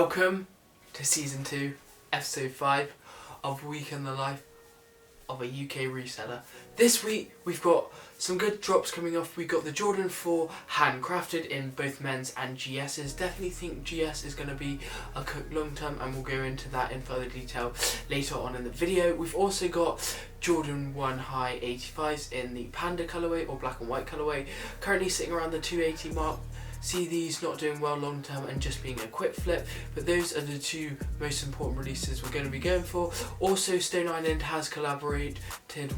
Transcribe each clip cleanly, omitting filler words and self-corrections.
Welcome to Season 2, Episode 5 of Week in the Life of a UK Reseller. This week we've got some good drops coming off. We've got the Jordan 4 handcrafted in both men's and GS's. Definitely think GS is going to be a cook long term, and we'll go into that in further detail later on in the video. We've also got Jordan 1 High 85s in the Panda colourway or black and white colourway, currently sitting around the 280 mark. See these not doing well long term and just being a quick flip, but those are the two most important releases we're going to be going for. Also, Stone Island has collaborated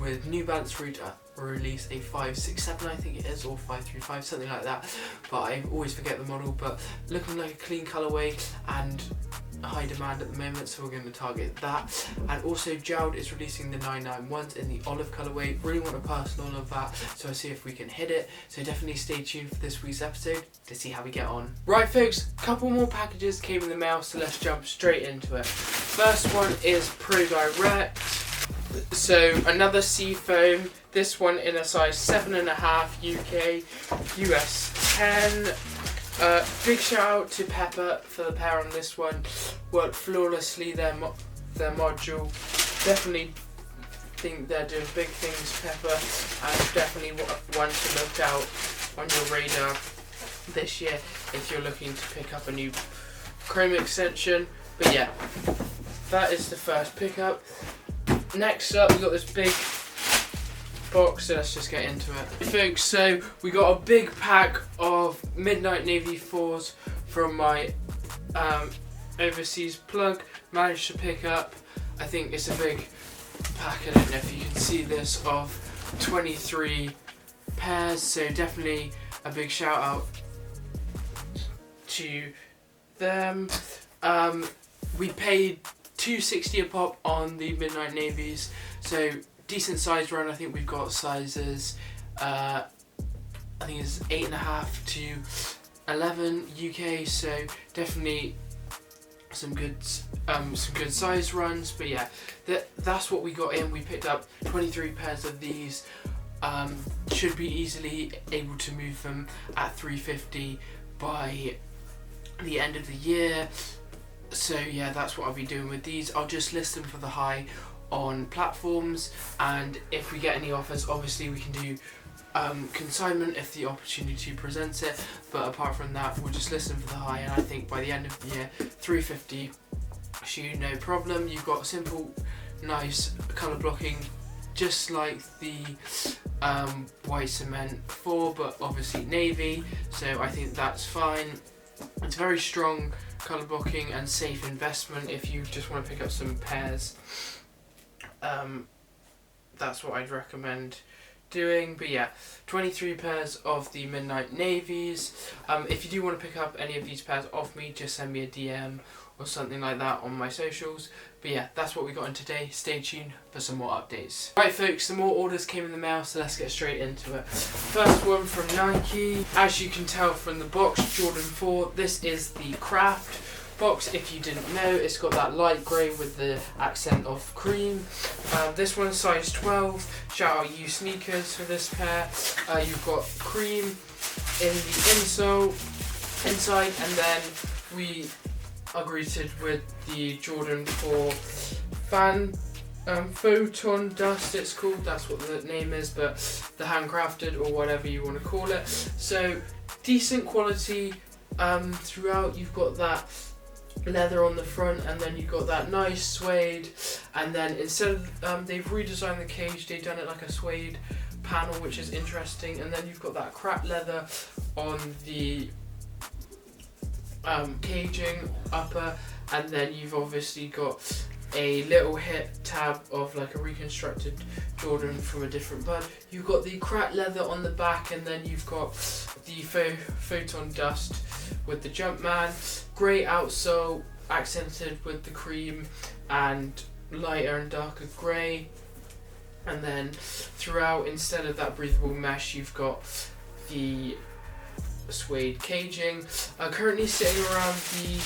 with New Balance to release a 567, I think it is, or 535, something like that, but I always forget the model. But looking like a clean colourway and high demand at the moment, so we're going to target that. And also JJJound is releasing the 991s in the olive colourway. Really want to personal of that, so I see if we can hit it. So definitely stay tuned for this week's episode to see how we get on. Right folks, couple more packages came in the mail, so let's jump straight into it. First one is Pro Direct. So another sea foam, this one in a size 7.5 UK, US 10. Big shout out to Pepper for the pair on this one. Worked flawlessly, their module. Definitely think they're doing big things, Pepper, and definitely one to look out on your radar this year if you're looking to pick up a new Chrome extension. But yeah, that is the first pickup. Next up, we got this big box, so let's just get into it. Folks, so we got a big pack of Midnight Navy 4s from my overseas plug. Managed to pick up, I think it's a big pack, I don't know if you can see this, of 23 pairs, so definitely a big shout out to them. We paid $2.60 a pop on the Midnight Navies, so decent size run. I think we've got sizes, I think it's 8.5 to 11 UK, so definitely some good size runs. But yeah, that's what we got in. We picked up 23 pairs of these. Should be easily able to move them at 350 by the end of the year. So yeah, that's what I'll be doing with these. I'll just list them for the high on platforms, and if we get any offers, obviously we can do consignment if the opportunity presents it, but apart from that, we'll just list them for the high, and I think by the end of the year 350 should no problem. You've got simple nice colour blocking just like the white cement 4, but obviously navy, so I think that's fine. It's very strong colour blocking and safe investment if you just want to pick up some pairs. That's what I'd recommend doing. But yeah, 23 pairs of the Midnight Navies. If you do want to pick up any of these pairs off me, just send me a DM or something like that on my socials. But yeah, that's what we got in today. Stay tuned for some more updates. Right folks, some more orders came in the mail, so let's get straight into it. First one from Nike. As you can tell from the box, Jordan 4. This is the Craft box. If you didn't know, it's got that light grey with the accent of cream. This one's size 12. Shout out you sneakers for this pair. You've got cream in the inside, and then we are greeted with the Jordan 4 Photon dust, it's called, that's what the name is, but the handcrafted or whatever you want to call it. So decent quality throughout. You've got that leather on the front, and then you've got that nice suede, and then instead of they've redesigned the cage, they've done it like a suede panel, which is interesting, and then you've got that crap leather on the caging upper, and then you've obviously got a little hip tab of like a reconstructed Jordan from a different bud. You've got the cracked leather on the back, and then you've got the Photon dust with the Jumpman. Grey outsole accented with the cream and lighter and darker grey. And then throughout, instead of that breathable mesh, you've got the suede caging. Currently sitting around the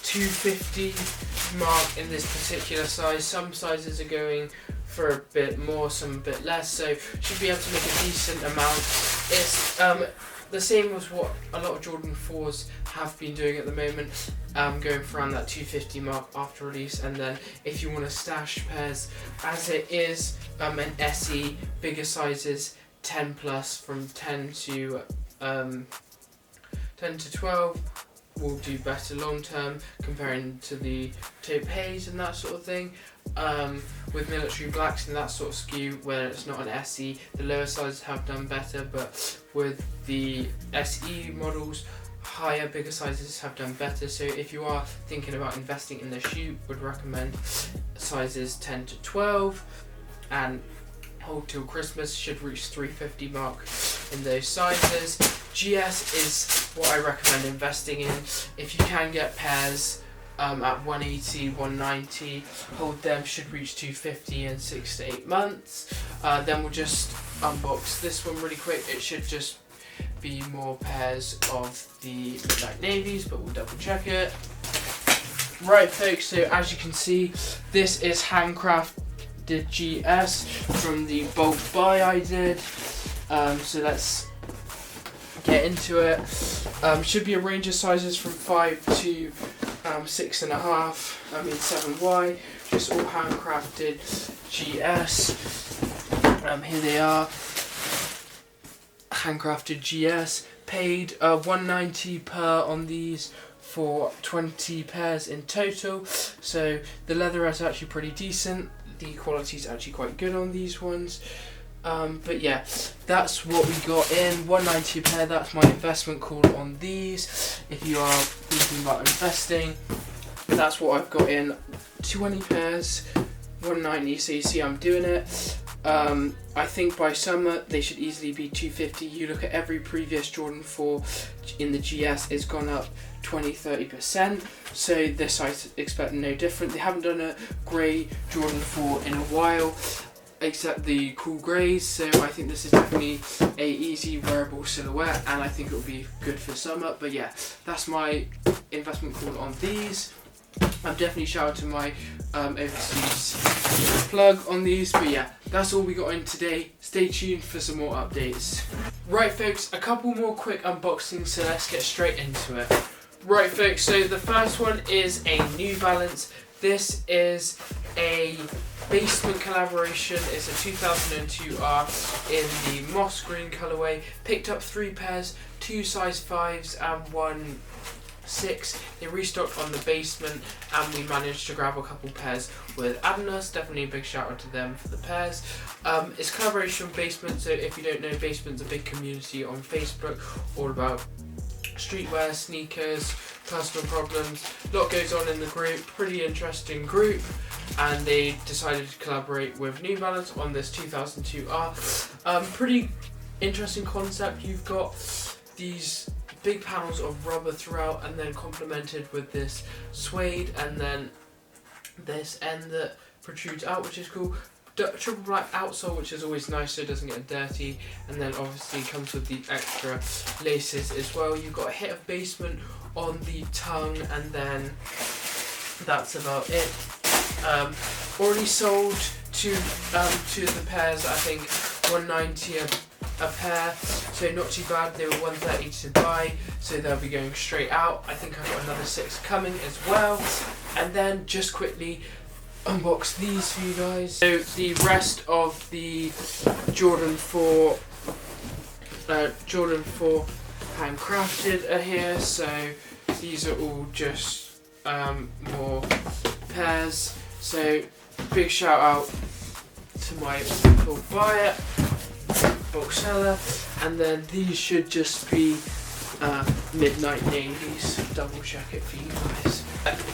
250 mark in this particular size. Some sizes are going for a bit more, some a bit less, so should be able to make a decent amount. It's the same as what a lot of Jordan 4s have been doing at the moment, going for around that 250 mark after release. And then if you want to stash pairs, as it is an SE, bigger sizes, 10 plus, from 10 to 12 will do better long term comparing to the taupe haze and that sort of thing. With military blacks and that sort of skew where it's not an SE, the lower sizes have done better, but with the SE models, higher, bigger sizes have done better. So if you are thinking about investing in the shoe, would recommend sizes 10 to 12 and hold till Christmas, should reach 350 mark in those sizes. GS is what I recommend investing in. If you can get pairs at 180, 190, hold them, should reach 250 in 6 to 8 months. Then we'll just unbox this one really quick. It should just be more pairs of the midnight navies, but we'll double check it. Right folks, so as you can see, this is handcrafted GS from the bulk buy I did. So let's get into it. Should be a range of sizes from 5 to 6.5, 7Y, just all handcrafted GS. Here they are, handcrafted GS. Paid $190 per on these for 20 pairs in total. So the leather is actually pretty decent. The quality is actually quite good on these ones. But yeah, that's what we got in, $190 a pair. That's my investment call on these. If you are thinking about investing, that's what I've got in, 20 pairs, $190. So you see I'm doing it. I think by summer they should easily be $250. You look at every previous Jordan 4 in the GS, it's gone up 20-30%. So this I expect no different. They haven't done a grey Jordan 4 in a while, except the cool greys, so I think this is definitely a easy wearable silhouette, and I think it will be good for summer. But yeah, that's my investment call on these. I'm definitely shout out to my overseas plug on these. But yeah, that's all we got in today. Stay tuned for some more updates. Right folks, a couple more quick unboxings, so let's get straight into it. Right folks, so the first one is a New Balance. This is a basement collaboration. It's a 2002R in the moss green colorway. Picked up 3 pairs, 2 size 5s and 1 6. They restocked on the basement and we managed to grab a couple pairs with Asos. Definitely a big shout out to them for the pairs. It's collaboration basement, so if you don't know, basement's a big community on Facebook all about streetwear, sneakers, personal problems. A lot goes on in the group, pretty interesting group, and they decided to collaborate with New Balance on this 2002R. Pretty interesting concept. You've got these big panels of rubber throughout and then complemented with this suede and then this end that protrudes out, which is cool. Triple black outsole, which is always nice so it doesn't get dirty, and then obviously comes with the extra laces as well. You've got a hit of basement on the tongue, and then that's about it. Already sold to the pairs, I think $190 a pair, so not too bad. They were $130 to buy, so they'll be going straight out. I think I've got another 6 coming as well. And then just quickly unbox these for you guys. So the rest of the Jordan 4 handcrafted are here. So these are all just more pairs. So big shout out to my local buyer, bulk seller, and then these should just be midnight navies. Double check it for you guys.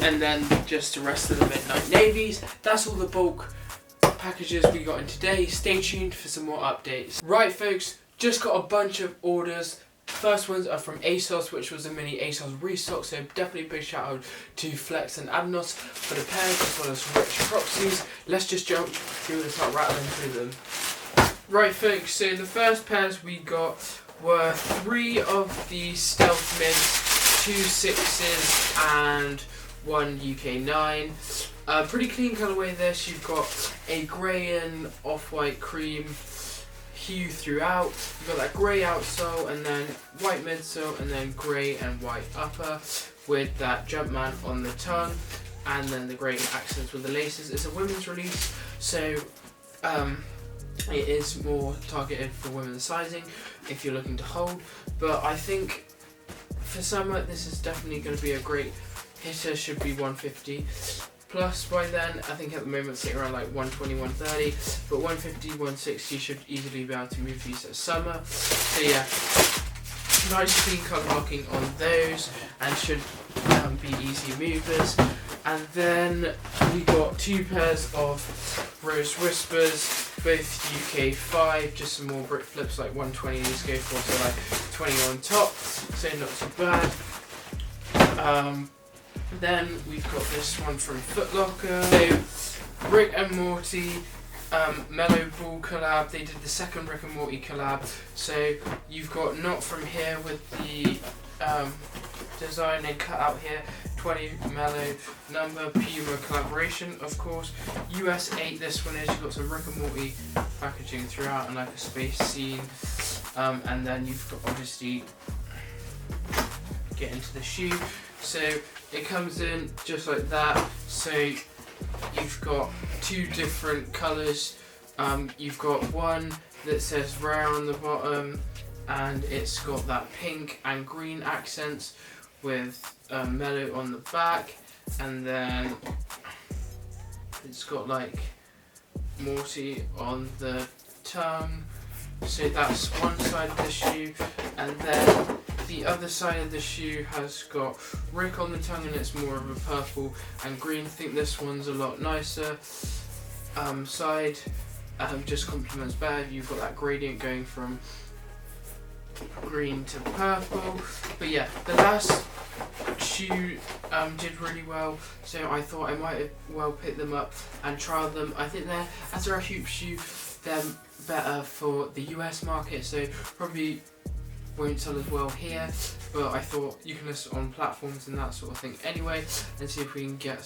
And then just the rest of the midnight navies. That's all the bulk packages we got in today. Stay tuned for some more updates. Right folks, just got a bunch of orders. First ones are from Asos, which was a mini Asos restock, so definitely a big shout out to Flex and Asos for the pairs, as well as Rich Proxies. Let's just jump through and start rattling through them. Right folks, so the first pairs we got were 3 of the Stealth Mints, 2 6s and 1 UK9. Pretty clean colourway this. You've got a grey and off-white cream hue throughout. You've got that grey outsole and then white midsole and then grey and white upper with that Jumpman on the tongue, and then the grey accents with the laces. It's a women's release, so it is more targeted for women's sizing if you're looking to hold, but I think for summer this is definitely going to be a great hitter. Should be 150 plus by then. I think at the moment it's sitting around like 120, 130, but 150, 160 should easily be able to move these at summer. So yeah, nice clean colour marking on those and should be easy movers. And then we got 2 pairs of Rose Whispers, both UK5, just some more brick flips like 120 these go for, so like 20 on top, so not too bad. Then we've got this one from Foot Locker, so Rick and Morty Mellow Ball collab. They did the second Rick and Morty collab, so you've got Not From Here with the design and cut out here, 20 mellow number, Puma collaboration of course, US 8 this one is. You've got some Rick and Morty packaging throughout and like a space scene, and then you've got obviously get into the shoe, so it comes in just like that. So you've got 2 different colours. You've got one that says Rare on the bottom and it's got that pink and green accents with mellow on the back, and then it's got like Morty on the tongue. So that's one side of the shoe, and then the other side of the shoe has got Rick on the tongue and it's more of a purple and green. I think this one's a lot nicer side, just complements better. You've got that gradient going from green to purple. But yeah, the last shoe did really well, so I thought I might well pick them up and trial them. I think they're, as they're a hoop shoe, they're better for the US market, so probably won't sell as well here, but I thought you can list it on platforms and that sort of thing anyway, and see if we can get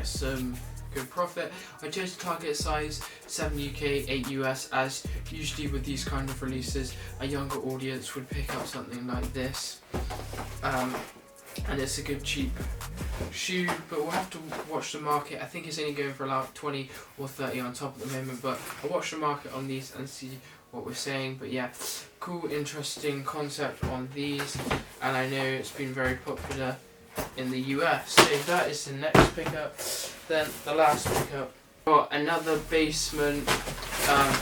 some good profit. I chose to target size 7 UK, 8 US, as usually with these kind of releases a younger audience would pick up something like this, and it's a good cheap shoe, but we'll have to watch the market. I think it's only going for about 20 or 30 on top at the moment, but I'll watch the market on these and see what we're saying. But yeah, cool, interesting concept on these, and I know it's been very popular in the US. So that is the next pickup. Then the last pickup, got another basement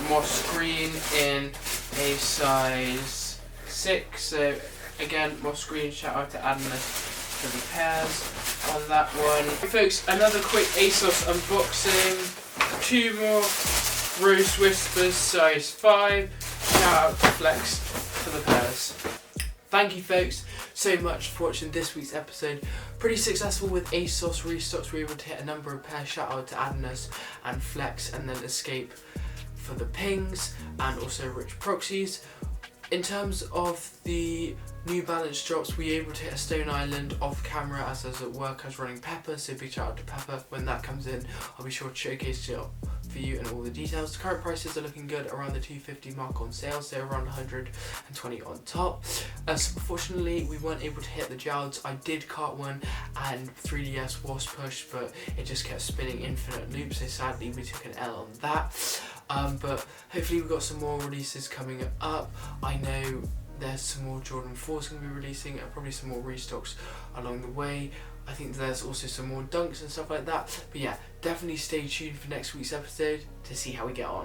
moss green in a size 6. So again, moss green, shout out to Ados for the pairs on that one. Okay, folks, another quick Asos unboxing. 2 more Rose Whispers size 5. Shout out to Flex for the pairs. Thank you folks so much for watching this week's episode. Pretty successful with Asos restocks. We were able to hit a number of pairs. Shout out to Ados and Flex, and then Escape for the pings, and also Rich Proxies. In terms of the New Balance drops, we were able to hit a Stone Island off camera as I was at work. I was running Pepper, so big shout out to Pepper. When that comes in, I'll be sure to showcase it for you and all the details. The current prices are looking good, around the 250 mark on sale, so around 120 on top. So unfortunately we weren't able to hit the Jouds. I did cart one and 3DS was pushed, but it just kept spinning infinite loops, so sadly we took an L on that. But hopefully we've got some more releases coming up. I know there's some more Jordan 4s going to be releasing, and probably some more restocks along the way. I think there's also some more dunks and stuff like that. But yeah, definitely stay tuned for next week's episode to see how we get on.